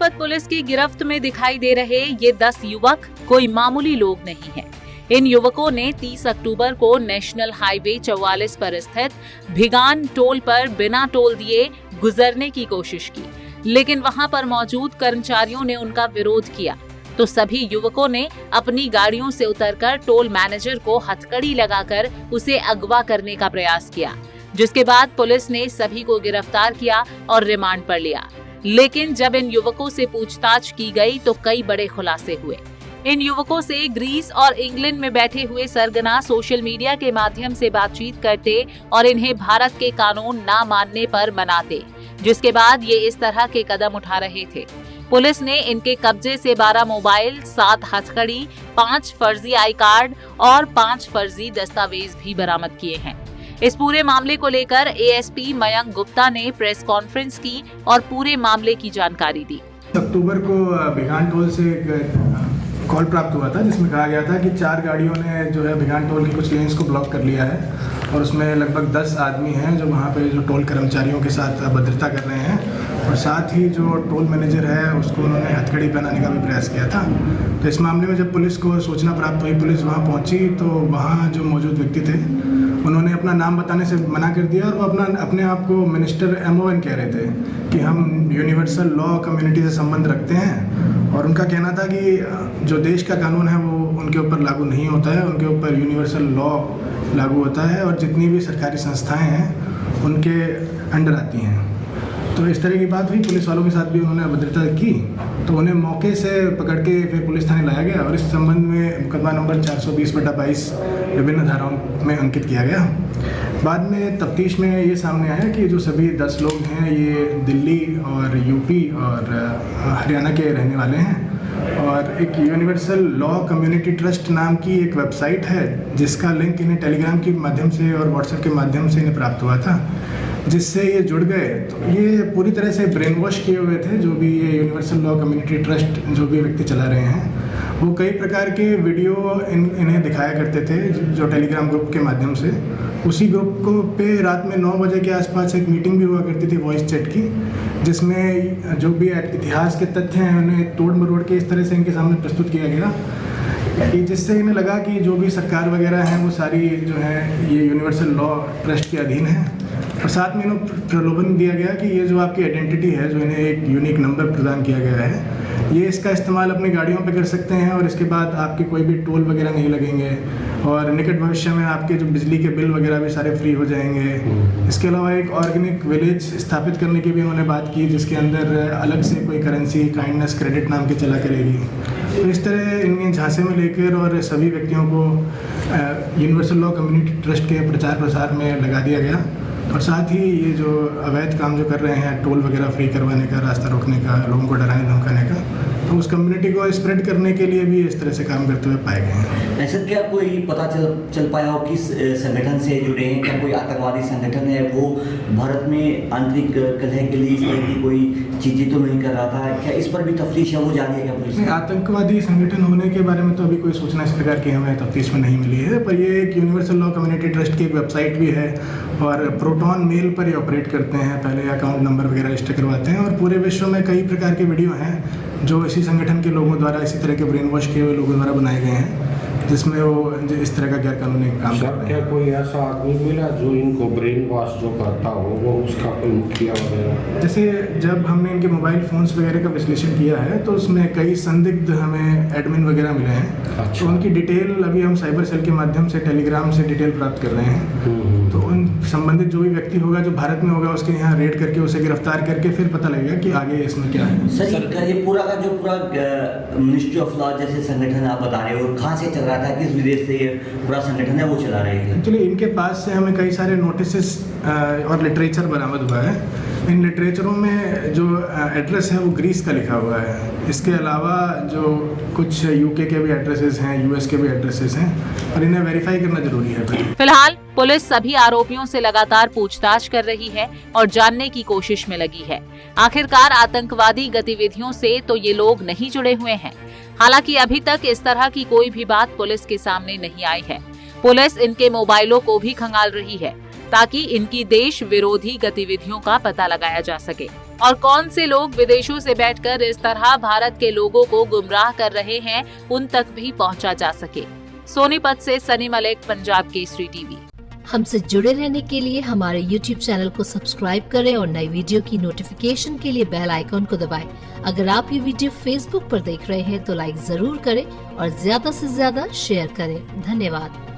Baghpat police की गिरफ्त में दिखाई दे रहे ये 10 युवक कोई मामूली लोग नहीं हैं। इन युवकों ने 30 अक्टूबर को नेशनल हाईवे 44 पर स्थित भिगान टोल पर बिना टोल दिए गुजरने की कोशिश की, लेकिन वहां पर मौजूद कर्मचारियों ने उनका विरोध किया तो सभी युवकों ने अपनी गाड़ियों से उतरकर टोल मैनेजर को हथकड़ी लगाकर उसे अगवा करने का प्रयास किया, जिसके बाद पुलिस ने सभी को गिरफ्तार किया और रिमांड पर लिया। लेकिन जब इन युवकों से पूछताछ की गई तो कई बड़े खुलासे हुए। इन युवकों से ग्रीस और इंग्लैंड में बैठे हुए सरगना सोशल मीडिया के माध्यम से बातचीत करते और इन्हें भारत के कानून ना मानने पर मनाते, जिसके बाद ये इस तरह के कदम उठा रहे थे। पुलिस ने इनके कब्जे से 12 मोबाइल, 7 हथकड़ी, 5 फर्जी आई कार्ड और 5 फर्जी दस्तावेज भी बरामद किए हैं। इस पूरे मामले को लेकर एएसपी मयंक गुप्ता ने प्रेस कॉन्फ्रेंस की और पूरे मामले की जानकारी दी। अक्टूबर को भिगान टोल से कॉल प्राप्त हुआ था जिसमें कहा गया था कि 4 गाड़ियों ने जो है भिगान टोल की कुछ लेन्स को ब्लॉक कर लिया है और उसमें लगभग 10 आदमी हैं जो वहाँ पे जो टोल कर्मचारियों के साथ अभद्रता कर रहे हैं और साथ ही जो टोल मैनेजर है उसको उन्होंने हथकड़ी पहनाने का भी प्रयास किया था। तो इस मामले में जब पुलिस को सूचना प्राप्त हुई, पुलिस वहाँ पहुँची तो वहाँ जो मौजूद व्यक्ति थे उन्होंने अपना नाम बताने से मना कर दिया और वो अपने आप को मिनिस्टर MON कह रहे थे कि हम यूनिवर्सल लॉ कम्युनिटी से संबंध रखते हैं और उनका कहना था कि जो देश का कानून है वो उनके ऊपर लागू नहीं होता है, उनके ऊपर यूनिवर्सल लॉ लागू होता है और जितनी भी सरकारी संस्थाएं हैं उनके अंडर आती हैं। तो इस तरह की बात हुई, पुलिस वालों के साथ भी उन्होंने अभद्रता की तो उन्हें मौके से पकड़ के फिर पुलिस थाने लाया गया और इस संबंध में मुकदमा नंबर 420/22 विभिन्न धाराओं में अंकित किया गया। बाद में तफ्तीश में ये सामने आया कि जो सभी 10 लोग हैं ये दिल्ली और यूपी और हरियाणा के रहने वाले हैं और एक यूनिवर्सल लॉ कम्युनिटी ट्रस्ट नाम की एक वेबसाइट है जिसका लिंक इन्हें टेलीग्राम के माध्यम से और व्हाट्सएप के माध्यम से इन्हें प्राप्त हुआ था, जिससे ये जुड़ गए। तो ये पूरी तरह से ब्रेन वॉश किए हुए थे। जो भी ये यूनिवर्सल लॉ कम्युनिटी ट्रस्ट जो भी व्यक्ति चला रहे हैं वो कई प्रकार के वीडियो इन्हें दिखाया करते थे जो टेलीग्राम ग्रुप के माध्यम से। उसी ग्रुप को पे रात में 9 बजे के आसपास एक मीटिंग भी हुआ करती थी वॉइस चैट की, जिसमें जो भी इतिहास के तथ्य हैं उन्हें तोड़ मरोड़ के इस तरह से इनके सामने प्रस्तुत किया गया कि जिससे इन्हें लगा कि जो भी सरकार वगैरह है वो सारी जो है ये यूनिवर्सल लॉ ट्रस्ट के अधीन है और साथ में इन्हें प्रलोभन दिया गया कि ये जो आपकी आइडेंटिटी है, जो इन्हें एक यूनिक नंबर प्रदान किया गया है, ये इसका इस्तेमाल अपनी गाड़ियों पे कर सकते हैं और इसके बाद आपके कोई भी टोल वगैरह नहीं लगेंगे और निकट भविष्य में आपके जो बिजली के बिल वगैरह भी सारे फ्री हो जाएंगे। इसके अलावा एक ऑर्गेनिक विलेज स्थापित करने की भी उन्होंने बात की जिसके अंदर अलग से कोई करेंसी काइंडनेस क्रेडिट नाम की चला करेगी। तो इस तरह इन्हें झांसे में लेकर और सभी व्यक्तियों को यूनिवर्सल लॉ कम्युनिटी ट्रस्ट के प्रचार प्रसार में लगा दिया गया और साथ ही ये जो अवैध काम जो कर रहे हैं टोल वगैरह फ्री करवाने का, रास्ता रोकने का, लोगों को डराने धमकाने का, तो उस कम्युनिटी को स्प्रेड करने के लिए भी इस तरह से काम करते हुए पाए गए हैं। ऐसा क्या कोई पता चल पाया हो किस संगठन से जुड़े हैं? क्या कोई आतंकवादी संगठन है वो भारत में आंतरिक कलह के लिए इस तरह की कोई चीज़ें तो नहीं कर रहा था? क्या इस पर भी तफ्तीश है वो जारी है क्या पुलिस? आतंकवादी संगठन होने के बारे में तो अभी कोई सूचना इस प्रकार की हमें तफ्तीश में नहीं मिली है, पर ये एक यूनिवर्सल लॉ कम्युनिटी ट्रस्ट की एक वेबसाइट भी है और प्रोटॉन मेल पर ये ऑपरेट करते हैं। पहले अकाउंट नंबर वगैरह रजिस्टर करवाते हैं और पूरे विश्व में कई प्रकार के वीडियो हैं जो इसी संगठन के लोगों द्वारा, इसी तरह के ब्रेन वॉश किए हुए लोगों द्वारा बनाए गए हैं जिसमें वो इस तरह का गैर कानूनी काम कर रहे हैं। क्या कोई ऐसा आदमी मिला जो इनको ब्रेन वॉश जो करता हो वो उसका कोई मुखिया वगैरह? जैसे जब हमने इनके मोबाइल फ़ोन्स वगैरह का विश्लेषण किया है तो उसमें कई संदिग्ध हमें एडमिन वगैरह मिले हैं। अच्छा। तो उनकी डिटेल अभी हम साइबर सेल के माध्यम से टेलीग्राम से डिटेल प्राप्त कर रहे हैं। तो उन संबंधित जो भी व्यक्ति होगा जो भारत में होगा उसके यहाँ रेड करके उसे गिरफ्तार करके फिर पता लगेगा कि आगे इसमें क्या है। सर ये पूरा का जो पूरा मिनिस्ट्री ऑफ लॉ जैसे संगठन आप बता रहे हो कहाँ से चल रहा था, किस विदेश से ये पूरा संगठन है वो चला रहे थे? एक्चुअली इनके पास से हमें कई सारे नोटिस और लिटरेचर बरामद हुआ है। इन लिटरेचरों में जो एड्रेस है वो ग्रीस का लिखा हुआ है। इसके अलावा जो कुछ यूके के भी एड्रेसेस हैं, यूएस के भी एड्रेसेस हैं और इन्हें वेरीफाई करना जरूरी है। फिलहाल पुलिस सभी आरोपियों से लगातार पूछताछ कर रही है और जानने की कोशिश में लगी है आखिरकार आतंकवादी गतिविधियों से तो ये लोग नहीं जुड़े हुए हैं। हालांकि अभी तक इस तरह की कोई भी बात पुलिस के सामने नहीं आई है। पुलिस इनके मोबाइलों को भी खंगाल रही है ताकि इनकी देश विरोधी गतिविधियों का पता लगाया जा सके। और कौन से लोग विदेशों से बैठकर इस तरह भारत के लोगों को गुमराह कर रहे हैं, उन तक भी पहुंचा जा सके। सोनीपत से सनी मलिक, पंजाब केसरी टीवी। हमसे जुड़े रहने के लिए हमारे YouTube चैनल को सब्सक्राइब करें और नई वीडियो की नोटिफिकेशन के लिए बेल आइकॉन को दबाएं। अगर आप ये वीडियो Facebook पर देख रहे हैं तो लाइक जरूर करें और ज्यादा से ज्यादा शेयर करें। धन्यवाद।